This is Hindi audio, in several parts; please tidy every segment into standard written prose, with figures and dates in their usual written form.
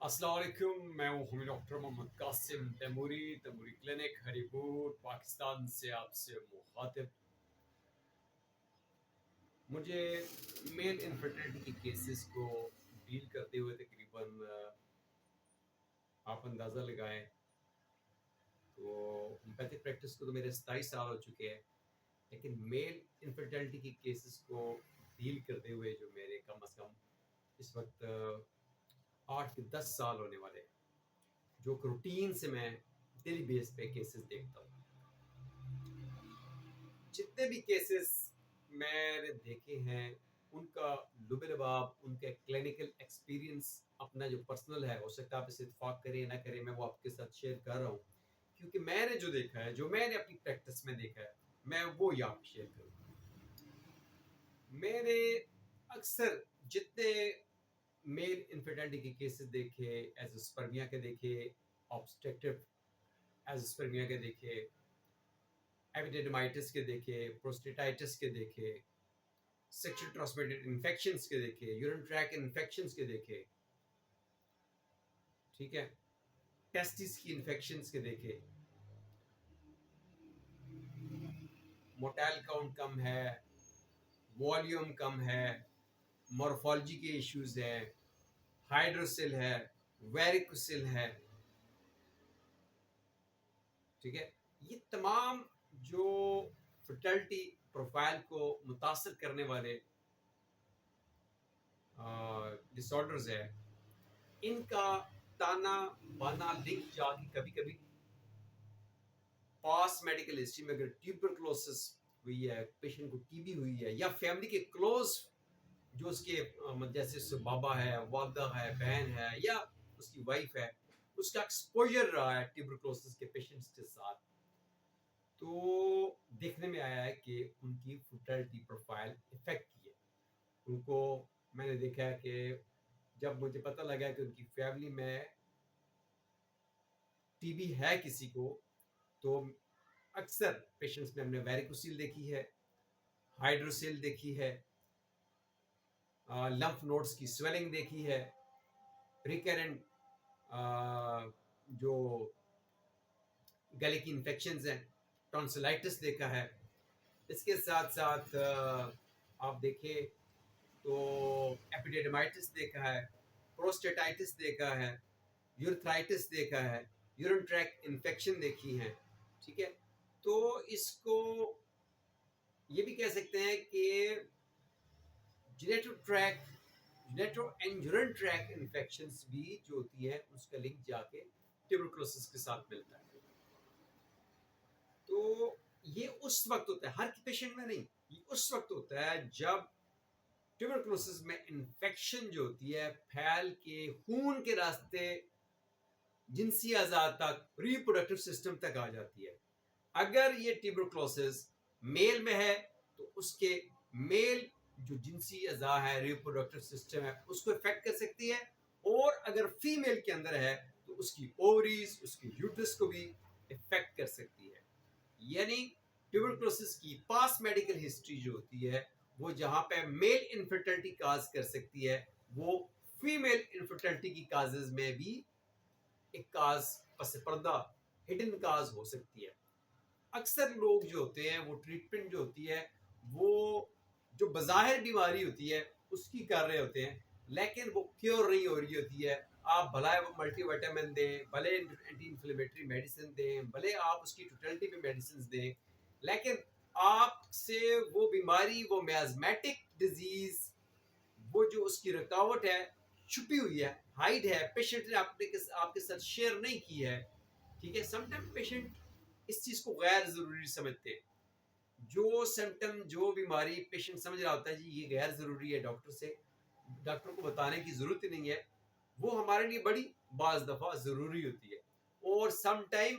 अस्सलाम वालेकुम। मैं हूँ डॉक्टर मोहम्मद कासिम तैमूरी तैमूरी क्लिनिक हरीपुर पाकिस्तान से आपसे मुखातिब। मुझे मेल इनफर्टिलिटी के केसेस को डील करते हुए तकरीबन आप अंदाज़ा लगाएं तो होम्योपैथिक प्रैक्टिस को तो मेरे 27 साल हो चुके हैं, लेकिन मेल इनफर्टिलिटी के केसेस को डील करते हुए जो मेरे कम अज़ कम इस वक्त 8 से 10 साल होने वाले हैं, जो रूटीन से मैं डेली बेस पे केसेस देखता हूँ। जितने भी केसेस मैंने देखे हैं उनका लुबे-लबाब, उनका क्लिनिकल एक्सपीरियंस अपना जो पर्सनल है, हो सकता है आप इसे इत्तेफाक करें ना करें, मैं वो आपके साथ शेयर कर रहा हूँ क्योंकि मैंने जो देखा है, जो मैंने अपनी प्रैक्टिस में देखा है, मैं वो यहाँ पे शेयर करूँगा। मैंने अक्सर जितने मेल इनफर्टिलिटी के केसेस देखे, एज़ोस्पर्मिया के देखे, ऑब्स्ट्रक्टिव एज़ोस्पर्मिया के देखे, एपिडिडमाइटिस के देखे, प्रोस्टेटाइटिस के देखे, सेक्सुअल ट्रांसमिटेड इन्फेक्शंस के देखे, यूरिन ट्रैक इन्फेक्शंस के देखे, ठीक है, टेस्टिस की इन्फेक्शंस के देखे, मोटाइल काउंट कम है, वॉल्यूम कम है, मॉर्फोलॉजी के इश्यूज हैं, हाइड्रोसिल है, वेरिकोसिल है, ठीक है। ये तमाम जो फर्टिलिटी प्रोफाइल को मुतासर करने वाले डिसऑर्डर्स है, इनका ताना बाना लिंक जाके कभी कभी पास मेडिकल हिस्ट्री में अगर ट्यूबरकुलोसिस हुई है, पेशेंट को टीबी हुई है, या फैमिली के क्लोज जो उसके जैसे उससे बाबा है, वालदा है, बहन है, या उसकी वाइफ है, उसका एक्सपोजर रहा है ट्यूबरकुलोसिस के पेशेंट्स के साथ, तो देखने में आया है कि उनकी फर्टिलिटी प्रोफाइल इफेक्ट की है। उनको मैंने देखा है कि जब मुझे पता लगा कि उनकी फैमिली में टीबी है किसी को, तो अक्सर पेशेंट्स में हमने वेरिकोसिल देखी है, हाइड्रोसिल देखी है, लंफ नोड्स की स्वेलिंग देखी है, रिकरेंट जो गले की इन्फेक्शंस हैं, टॉन्सिलाइटिस देखा है। इसके साथ साथ आप देखें तो एपिडिडमाइटिस देखा है, प्रोस्टेटाइटिस देखा है, यूरेथ्राइटिस देखा है, यूरिन ट्रैक इन्फेक्शन देखी है, ठीक है। तो इसको ये भी कह सकते हैं कि genito and urine track infections भी जो होती है उसका लिंक जाके ट्यूबरकुलोसिस के साथ मिलता है। तो ये उस वक्त होता है, हर पेशेंट में नहीं, ये उस वक्त होता है जब ट्यूबरकुलोसिस में इन्फेक्शन जो होती है फैल के खून के रास्ते जिनसी अज़ा तक, रिप्रोडक्टिव सिस्टम तक आ जाती है। अगर ये ट्यूबरकुलोसिस मेल में है तो उसके मेल जो जिनसी अज़ा है, रिप्रोडक्टिव सिस्टम है, उसको इफेक्ट कर सकती है, और अगर फीमेल के अंदर है तो उसकी ओवरीज, उसकी यूट्रस को भी इफेक्ट कर सकती है। यानी ट्यूबरकुलोसिस की पास मेडिकल हिस्ट्री जो होती है वो जहां पे मेल इनफर्टिलिटी काज कर सकती है, वो फीमेल इनफर्टिलिटी की काजेज में भी एक काज पस पर्दा हिडन काज हो सकती है। अक्सर लोग जो होते हैं वो ट्रीटमेंट जो होती है वो जो बज़ाहिर बीमारी होती है उसकी कर रहे होते हैं, लेकिन वो क्योर नहीं हो रही होती है। आप भला मल्टीविटामिन दें, भले एंटी इन्फ्लेमेटरी मेडिसिन दें, भले आप उसकी टोटलिटी पे मेडिसिन दें, लेकिन आपसे वो बीमारी, वो मियाज़मेटिक डिजीज, वो जो उसकी रुकावट है, छुपी हुई है, हाइड है, पेशेंट ने आपके साथ शेयर नहीं की है, ठीक है। समटाइम पेशेंट इस चीज को गैर जरूरी समझते हैं। जो सिम्टम, जो बीमारी पेशेंट समझ रहा होता है जी ये गैर जरूरी है, डॉक्टर को बताने की जरूरत ही नहीं है, वो हमारे लिए बड़ी बाज दफा जरूरी होती है। और सम टाइम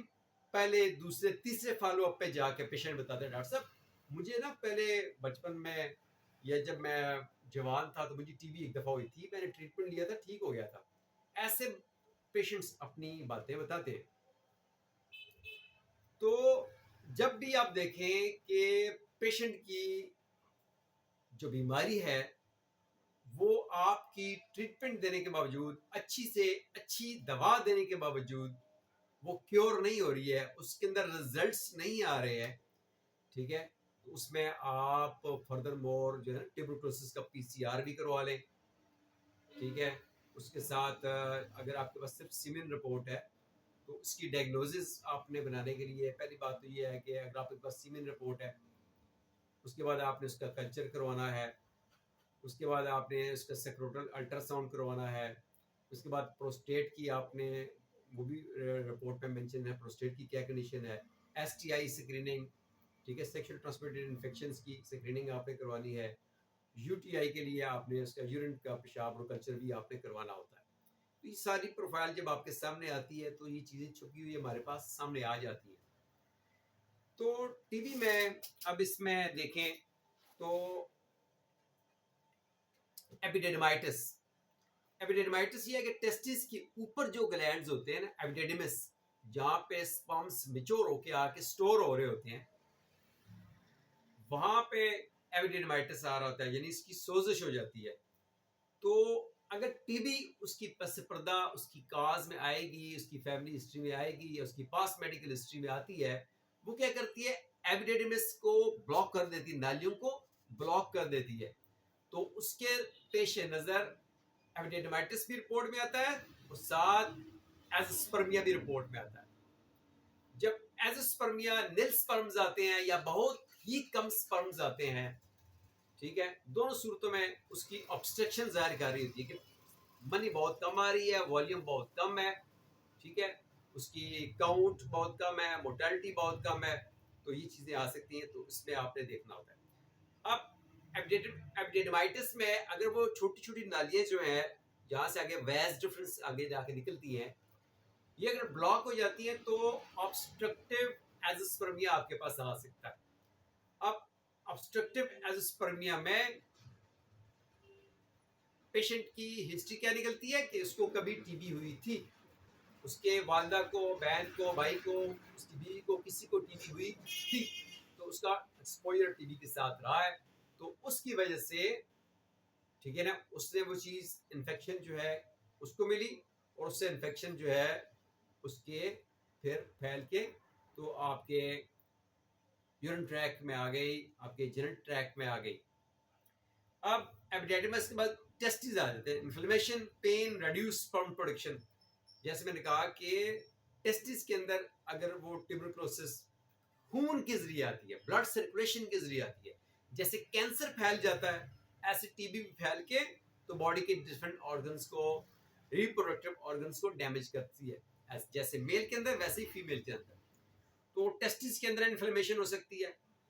पहले दूसरे तीसरे फॉलो अप पे जाके पेशेंट बताते हैं डॉक्टर साहब मुझे ना पहले बचपन में या जब मैं जवान था तो मुझे टीबी एक दफा हुई थी, मैंने ट्रीटमेंट लिया था, ठीक हो गया था। ऐसे पेशेंट्स अपनी बातें बताते हैं। तो जब भी आप देखें कि पेशेंट की जो बीमारी है वो आपकी ट्रीटमेंट देने के बावजूद, अच्छी से अच्छी दवा देने के बावजूद वो क्योर नहीं हो रही है, उसके अंदर रिजल्ट्स नहीं आ रहे हैं, ठीक है, तो उसमें आप फर्दर मोर जो है ट्यूबरकुलोसिस का पीसीआर भी करवा लें, ठीक है। उसके साथ अगर आपके पास सिर्फ सीमेन रिपोर्ट है तो उसकी डायग्नोसिस आपने बनाने के लिए पहली बात तो ये है कि अगर आपके पास सीमेन रिपोर्ट है, उसके बाद आपने उसका कल्चर करवाना है, उसके बाद आपने उसका सेक्रोटल अल्ट्रासाउंड करवाना है, उसके बाद प्रोस्टेट की आपने वो भी रिपोर्ट में मेंशन है प्रोस्टेट की क्या कंडीशन है, एसटीआई स्क्रीनिंग, ठीक है, सेक्सुअल ट्रांसमिटेड इन्फेक्शंस की स्क्रीनिंग आपने करवानी है, यूटीआई के लिए आपने उसका यूरिन का पेशाब और कल्चर भी आपने करवाना होता है। तो ये सारी प्रोफाइल जब आपके सामने आती है तो ये चीज़ें छुपी हुई हमारे पास सामने आ जाती है। तो टीबी में अब इसमें देखें तो एपिडेडमाइटिस, एपिडेडमाइटिस ये है कि टेस्टिस के ऊपर जो ग्लैंड्स होते हैं ना, एपिडेडिमिस, जहाँ पे स्पर्म्स मिच्योर होके आके स्टोर हो रहे होते हैं, वहां पे एपिडेडमाइटिस आ रहा होता है, यानी इसकी सोजिश हो जाती है। तो अगर टीबी उसकी पस पर्दा उसकी काज में आएगी, उसकी फैमिली हिस्ट्री में आएगी या उसकी पास मेडिकल हिस्ट्री में आती है, वो क्या करती है, एपिडेडिमिस को ब्लॉक कर देती है, नालियों को ब्लॉक कर देती है। तो उसके पेश नज़र एपिडेडिमाइटिस भी रिपोर्ट में आता है और साथ एज़ोस्पर्मिया भी रिपोर्ट में आता है। जब एज़ोस्पर्मिया निल स्पर्म्स आते हैं या बहुत ही कम स्पर्म्स आते हैं, ठीक है, दोनों सूरतों में उसकी ऑब्स्ट्रक्शन जाहिर कर रही होती है कि मनी बहुत कम आ रही है, वॉल्यूम बहुत कम है, ठीक है, उसकी काउंट बहुत कम है, मोर्टेलिटी बहुत कम है, तो ये चीज़ें आ सकती हैं, तो इसमें आपने देखना होता है। अब एपिडेडमाइटिस में अगर वो छोटी छोटी नालियाँ जो हैं जहाँ से आगे वैज डिफरेंस आगे जाके निकलती हैं, ये अगर ब्लॉक हो जाती है तो ऑब्स्ट्रक्टिव एज़ोस्पर्मिया आपके पास आ सकता है। अब ऑब्स्ट्रक्टिव एज़ोस्पर्मिया में पेशेंट की हिस्ट्री क्या निकलती है कि उसको कभी टीबी हुई थी, उसके वालदा को, बहन को, भाई को, उसकी बीवी को, किसी को टीबी हुई थी, तो उसका एक्सपोजर टीबी के साथ रहा है, तो उसकी वजह से, ठीक है ना, उसने वो चीज़ इन्फेक्शन जो है उसको मिली और उससे इन्फेक्शन जो है उसके फिर फैल के तो आपके यूरिन ट्रैक में आ गई, आपके जेनिटल ट्रैक में आ गई। अब एपिडेडिमस के बाद टेस्टिस आ जाते हैं, inflammation, pain, reduce sperm production. जैसे मैंने कहा कि टेस्टिस के अंदर अगर वो ट्यूबरकुलोसिस खून के जरिए आती है, ब्लड सर्कुलेशन के जरिए आती है, जैसे कैंसर फैल जाता है ऐसे टीबी भी फैल के तो बॉडी के डिफरेंट ऑर्गन्स को, रिप्रोडक्टिव ऑर्गन्स को डैमेज करती है, जैसे मेल के अंदर वैसे ही फीमेल के अंदर। तो टेस्टिस के अंदर इन्फ्लेमेशन हो सकती है,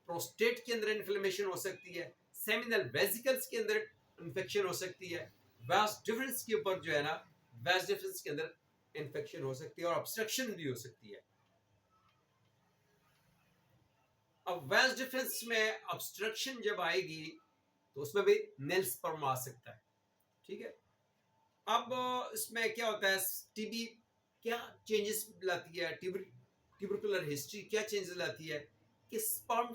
प्रोस्टेट के अंदर इन्फ्लेमेशन हो सकती है, सेमिनल वेसिकल्स के अंदर इन्फेक्शन हो सकती है, वास डिफरेंस के ऊपर जो है ना, वास डिफरेंस के अंदर इन्फेक्शन हो सकती है और ऑब्स्ट्रक्शन भी हो सकती है। अब वास डिफरेंस में ऑब्स्ट्रक्शन जब आएगी तो उसमें भी नेल स्पर्म आ सकता है, ठीक है। अब इसमें क्या होता है, टीबी क्या चेंजेस लाती है, ट्यूबरकुलर हिस्ट्री क्या चेंजेस लाती है कि स्पर्म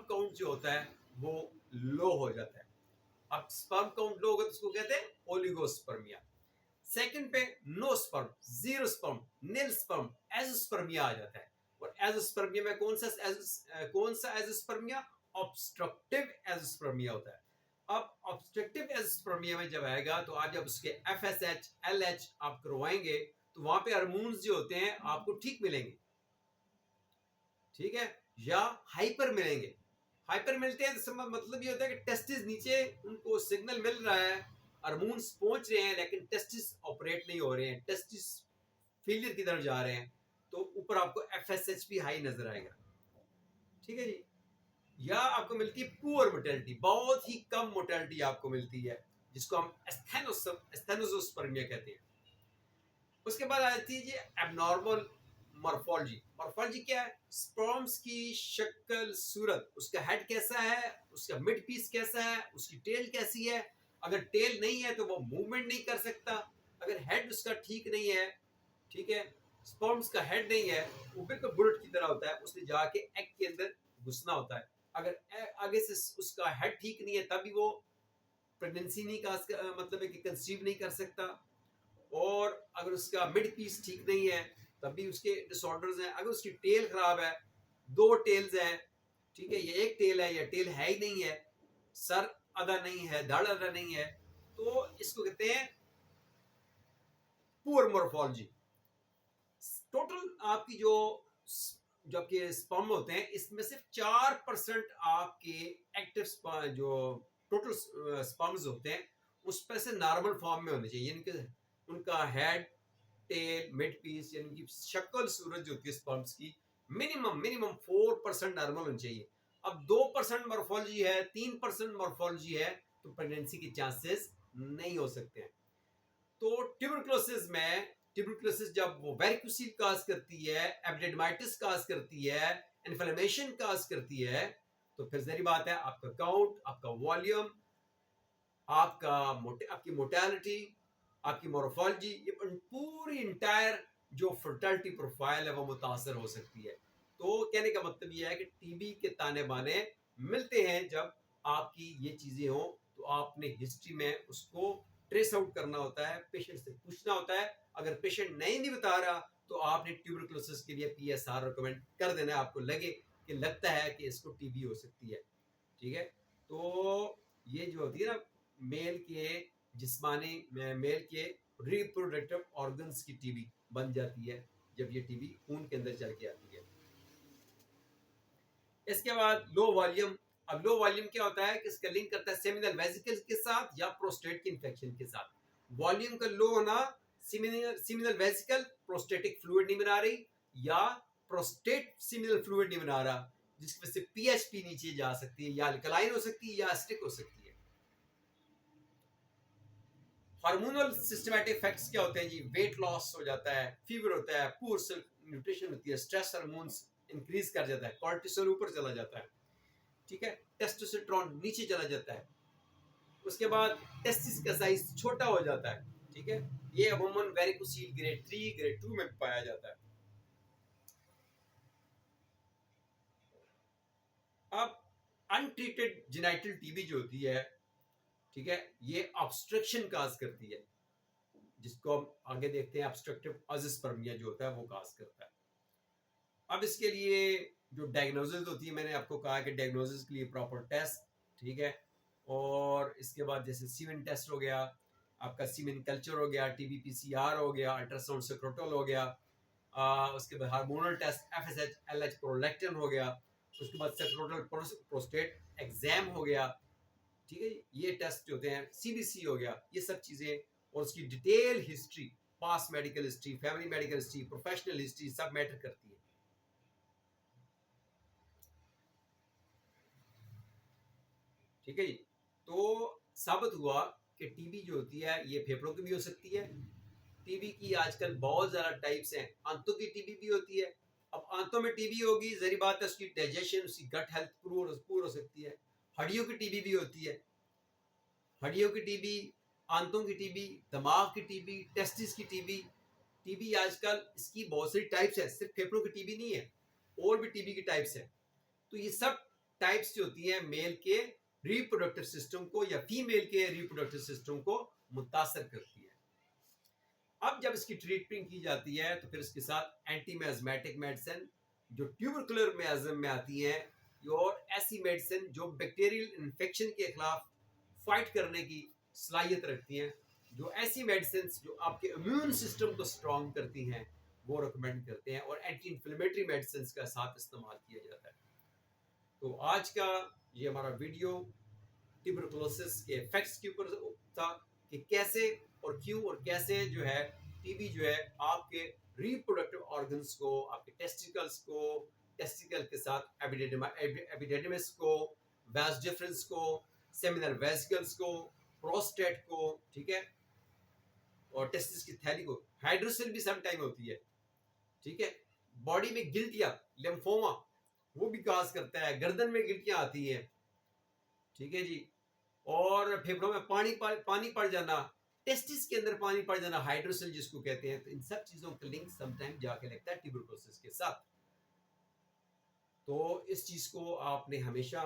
काउंट जो होता है वो लो हो जाता है। अब स्पर्म काउंट लो होगा तो उसको कहते हैं ओलिगोस्पर्मिया। सेकंड पे नो स्पर्म, जीरो स्पर्म, नील स्पर्म, एज़ोस्पर्मिया आ जाता है। और एज़ोस्पर्मिया में कौन सा एज़ोस्पर्मिया, ऑब्स्ट्रक्टिव एज़ोस्पर्मिया होता है। अब ऑब्स्ट्रक्टिव एज़ोस्पर्मिया में जब आएगा तो आप जब उसके एफएसएच, एलएच आप करवाएंगे तो वहां पे हार्मोन्स जो होते हैं आपको ठीक मिलेंगे, ठीक है, या हाइपर मिलेंगे। हाइपर मिलते हैं तो मतलब ये होता है कि टेस्टिस नीचे उनको सिग्नल मिल रहा है, हार्मोन्स पहुंच रहे हैं लेकिन टेस्टिस ऑपरेट नहीं हो रहे हैं, टेस्टिस फेलियर की तरफ जा रहे हैं, तो ऊपर आपको एफएसएच भी हाई नजर आएगा, ठीक है जी। या आपको मिलती है पुअर मोर्टेलिटी, बहुत ही कम मोर्टेलिटी आपको मिलती है, जिसको हम एस्थेनोजोस्पर्मिया कहते हैं। उसके बाद आती है जी एबनॉर्मल मॉर्फोलॉजी। मॉर्फोलॉजी क्या है, स्पर्म्स की शक्ल सूरत, उसका हेड कैसा है, उसका मिड पीस कैसा है, उसकी टेल कैसी है। अगर टेल नहीं है तो वो मूवमेंट नहीं कर सकता, अगर हेड उसका ठीक नहीं है, ठीक है, स्पर्म्स का हेड नहीं है, वो बिल्कुल बुलेट की तरह होता है, उसने जाके एग के अंदर घुसना होता है। अगर आगे से उसका हेड ठीक नहीं है तभी वो प्रेगनेंसी नहीं मतलब है कि कंसीव नहीं कर सकता, और अगर उसका मिड पीस ठीक नहीं है तब भी उसके डिसऑर्डर्स हैं। अगर उसकी टेल खराब है, दो टेल्स हैं, ठीक है, ये एक टेल है या टेल है ही नहीं है, सर आधा नहीं है, धड़ आधा नहीं है, तो इसको कहते हैं पुअर मोर्फोलॉजी। टोटल आपकी जो जो आपके स्पर्म होते हैं इसमें सिर्फ 4% आपके एक्टिव जो टोटल स्पर्म्स होते हैं उस पर से नॉर्मल फॉर्म में होने चाहिए, यानी कि उनका हेड, टेल, मिड पीस, यानी कि शक्ल सूरत जो होती है स्पर्म्स की, मिनिमम मिनिमम 4% नॉर्मल होनी चाहिए। अब 2% मॉर्फोलॉजी है, 3% मॉर्फोलॉजी है, तो प्रेगनेंसी के चांसेस नहीं हो सकते हैं। तो ट्यूबरकुलोसिस जब वो वेरिकोसिल काज करती है, एपिडेडमाइटिस काज करती है, इन्फ्लेमेशन काज करती है, तो फिर जहरी बात है आपका काउंट, आपका वॉल्यूम, आपकी मोर्टेलिटी, आपकी मोर्फोलॉजी, ये पूरी इंटायर जो फर्टिलिटी प्रोफाइल है वो मुतासर हो सकती है। तो कहने का मतलब ये है कि टीबी के ताने बाने मिलते हैं जब आपकी ये चीजें हो, तो आपने हिस्ट्री में उसको ट्रेस आउट करना होता है, पेशेंट से पूछना होता है। अगर पेशेंट नहीं भी बता रहा तो आपने ट्यूबरकुलोसिस के लिए पीएसआर रिकमेंड कर देना है, आपको लगे कि लगता है कि इसको टीबी हो सकती है, ठीक है। तो ये जो होती है ना मेल के जिस्मानी मेल के रिप्रोडक्टिव ऑर्गन्स की टीबी बन जाती है जब ये टीबी खून के अंदर चल के आती है। इसके बाद लो वॉल्यूम। अब लो वॉल्यूम क्या होता है कि इसका लिंक करता है सेमिनल वेसिकल्स के साथ या प्रोस्टेट के इन्फेक्शन के साथ। वॉल्यूम का लो होना, सेमिनल वेसिकल प्रोस्टेटिक फ्लूइड नहीं बना रही या प्रोस्टेट सेमिनल फ्लूइड नहीं बना रहा, जिसकी वजह से पीएचपी नीचे जा सकती है, या अल्कलाइन हो सकती है या एसिडिक हो सकती है। हार्मोनल सिस्टमैटिक इफेक्ट्स क्या होते हैं जी? वेट लॉस हो जाता है, फीवर होता है, पुअर न्यूट्रिशन होती है, स्ट्रेस हार्मोन्स इंक्रीज कर जाता है, कॉर्टिसोल ऊपर चला जाता है, ठीक है, टेस्टोस्टेरोन नीचे चला जाता है, उसके बाद टेस्टिस का साइज छोटा हो जाता है, ठीक है। ये अमूमन वेरिकोसील ग्रेड 3 ग्रेड 2 में पाया जाता है। अब अनट्रीटेड जेनाइटल टीबी जो होती है, ठीक है, ये ऑब्स्ट्रक्शन काज करती है, जिसको हम आगे देखते हैं, ऑब्स्ट्रक्टिव अज़ोस्पर्मिया जो होता है वो काज करता है। अब इसके लिए जो डायग्नोसिस होती है, मैंने आपको कहा कि डायग्नोसिस के लिए प्रॉपर टेस्ट, ठीक है, और इसके बाद जैसे सीमेन टेस्ट हो गया, आपका सीमेन कल्चर हो गया, टीबी पीसीआर हो गया, अल्ट्रासाउंड सेक्रोटल हो गया, उसके बाद hormonal test FSH LH prolactin हो गया, उसके बाद सेक्रोटल प्रोस्टेट एग्जाम हो गया, ठीक है। ये टेस्ट जो होते हैं, सीबीसी हो गया, ये सब चीजें, और उसकी detail history, past medical history, family medical history, professional history, सब मैटर करती है, ठीक है जी। तो साबित हुआ कि टीबी जो होती है ये फेफड़ों की भी हो सकती है। टीबी की आजकल बहुत ज्यादा टाइप्स हैं, आंतों की टीबी भी होती है। अब आंतों में टीबी होगी, जरी बात है उसकी डाइजेशन, उसकी गट हेल्थ पूर हो सकती है। हड्डियों की टीबी भी होती है, हड्डियों की टीबी, आंतों की टीबी, दिमाग की टीबी, टेस्टिस की टीबी। टीबी आजकल इसकी बहुत सारी टाइप्स है, सिर्फ फेफड़ों की टीबी नहीं है, और भी टीबी की टाइप्स है। तो ये सब टाइप्स जो होती हैं मेल के रिप्रोडक्टिव सिस्टम को या फीमेल के रिप्रोडक्टिव सिस्टम को मुतासर करती है। अब जब इसकी ट्रीटमेंट की जाती है तो फिर इसके साथ एंटी मैज़मेटिक मेडिसिन जो ट्यूबरकुलर मियाज्म में आती हैं, और ऐसी मेडिसिन जो बैक्टीरियल इन्फेक्शन के खिलाफ फाइट करने की सलाहियत रखती हैं, जो ऐसी मेडिसिन जो आपके इम्यून सिस्टम को स्ट्रॉन्ग करती हैं, वो रिकमेंड करते हैं, और एंटी इन्फ्लेमेटरी मेडिसिन का साथ इस्तेमाल किया जाता है। तो आज का ये हमारा वीडियो ट्यूबरकुलोसिस के इफेक्ट्स के ऊपर था, कि कैसे और क्यों और कैसे जो है टीबी जो है आपके रिप्रोडक्टिव ऑर्गन्स को, आपके टेस्टिकल्स को, टेस्टिकल के साथ एपिडेडिमिस को, वास डिफरेंस को, सेमिनल वेसिकल्स को, प्रोस्टेट को, ठीक है, और टेस्टिस की थैली को, हाइड्रोसिल भी सम टाइम होती है, ठीक है। बॉडी में गिल्टियां, लिम्फोमा, वो भी काज करता है, गर्दन में गिल्टियां आती हैं, ठीक है जी, और फेफड़ों में पानी पड़ जाना, टेस्टिस के अंदर पानी पड़ जाना, हाइड्रोसिल जिसको कहते हैं। तो इन सब चीजों का लिंक समटाइम जाके लगता है ट्यूबरकुलोसिस के साथ। तो इस चीज को आपने हमेशा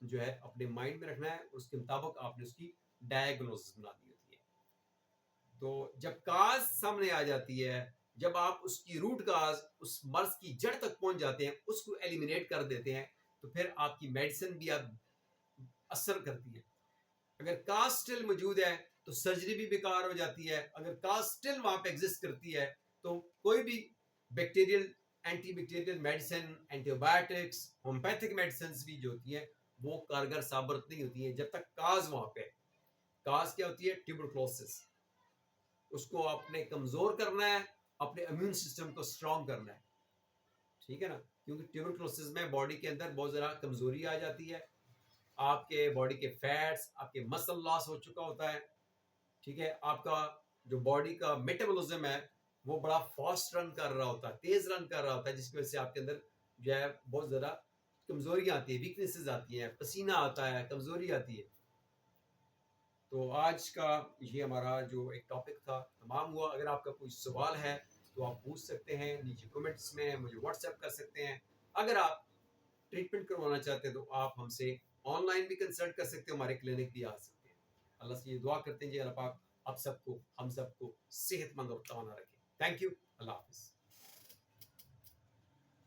जो है अपने माइंड में रखना है, उसके मुताबिक आपने उसकी डायग्नोसिस बना दी होती है। तो जब काज सामने आ जाती है, जब आप उसकी रूट काज, उस मर्ज की जड़ तक पहुंच जाते हैं, उसको एलिमिनेट कर देते हैं, तो फिर आपकी मेडिसिन भी आप असर करती है। अगर काज स्टिल मौजूद है तो सर्जरी भी बेकार हो जाती है। अगर काज स्टिल वहां पे एग्जिस्ट करती है तो कोई भी bacterial antibacterial medicine, antibiotics, homeopathic medicine भी जो होती है वो कारगर साबित नहीं होती है जब तक काज वहां पे। काज क्या होती है? ट्यूबरक्लोसिस। उसको आपने कमजोर करना है, अपने इम्यून सिस्टम को स्ट्रांग करना है, ठीक है ना। क्योंकि ट्यूबरक्लोसिस में बॉडी के अंदर बहुत ज़्यादा कमजोरी आ जाती है, आपके बॉडी के फैट्स, आपके मसल लॉस हो चुका होता है, ठीक है। आपका जो बॉडी का मेटाबॉलिज्म है वो बड़ा फास्ट रन कर रहा होता है, तेज रन कर रहा होता है, जिसकी वजह से आपके अंदर जो है बहुत ज़्यादा कमजोरियाँ आती है, वीकनेसेस आती हैं, पसीना आता है, कमजोरी आती है। तो आज का ये हमारा जो एक टॉपिक था तमाम हुआ। अगर आपका कोई सवाल है तो आप पूछ सकते हैं नीचे कमेंट्स में, मुझे व्हाट्सएप कर सकते हैं। अगर आप ट्रीटमेंट करवाना चाहते हैं तो आप हमसे ऑनलाइन भी कंसल्ट कर सकते हैं, हमारे क्लिनिक भी आ सकते हैं। अल्लाह से ये दुआ करते हैं जी अल्लाह पाक आप सबको, हम सबको सेहतमंद और तवाना रखें। Thank you. अल्लाह हाफिज़।